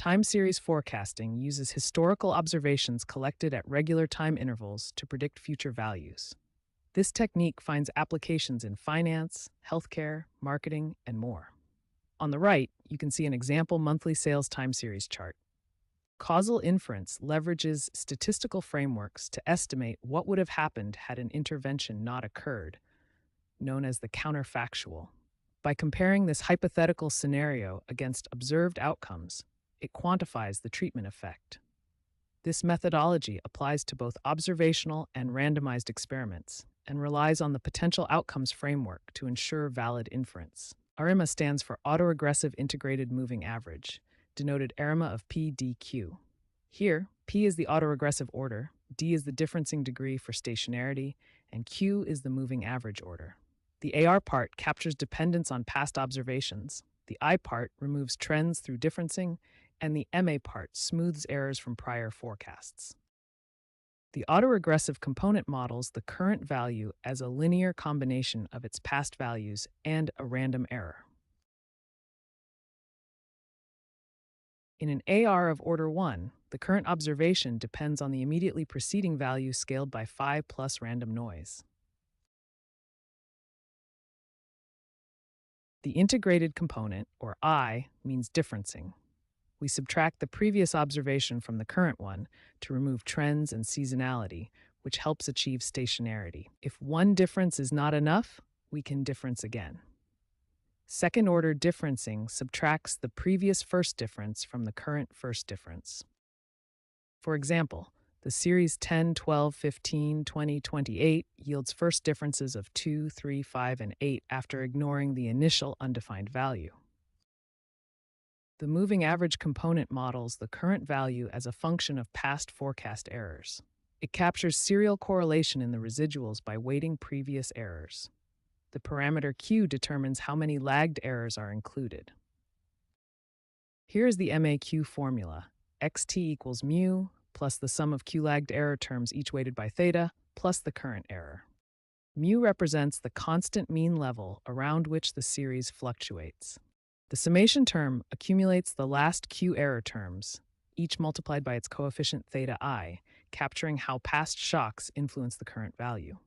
Time series forecasting uses historical observations collected at regular time intervals to predict future values. This technique finds applications in finance, healthcare, marketing, and more. On the right, you can see an example monthly sales time series chart. Causal inference leverages statistical frameworks to estimate what would have happened had an intervention not occurred, known as the counterfactual. By comparing this hypothetical scenario against observed outcomes, it quantifies the treatment effect. This methodology applies to both observational and randomized experiments and relies on the potential outcomes framework to ensure valid inference. ARIMA stands for Autoregressive Integrated Moving Average, denoted ARIMA of PDQ. Here, P is the autoregressive order, D is the differencing degree for stationarity, and Q is the moving average order. The AR part captures dependence on past observations, the I part removes trends through differencing, and the MA part smooths errors from prior forecasts. The autoregressive component models the current value as a linear combination of its past values and a random error. In an AR of order 1, the current observation depends on the immediately preceding value scaled by phi plus random noise. The integrated component, or I, means differencing. We subtract the previous observation from the current one to remove trends and seasonality, which helps achieve stationarity. If one difference is not enough, we can difference again. Second-order differencing subtracts the previous first difference from the current first difference. For example, the series 10, 12, 15, 20, 28 yields first differences of 2, 3, 5, and 8 after ignoring the initial undefined value. The moving average component models the current value as a function of past forecast errors. It captures serial correlation in the residuals by weighting previous errors. The parameter Q determines how many lagged errors are included. Here is the MAQ formula. XT equals mu plus the sum of Q lagged error terms each weighted by theta plus the current error. Mu represents the constant mean level around which the series fluctuates. The summation term accumulates the last Q error terms, each multiplied by its coefficient theta I, capturing how past shocks influence the current value.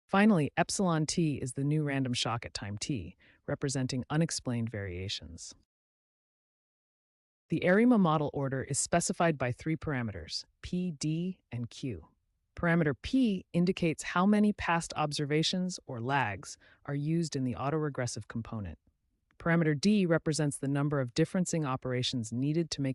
Finally, epsilon t is the new random shock at time t, representing unexplained variations. The ARIMA model order is specified by three parameters, P, D, and Q. Parameter P indicates how many past observations, or lags, are used in the autoregressive component. Parameter D represents the number of differencing operations needed to make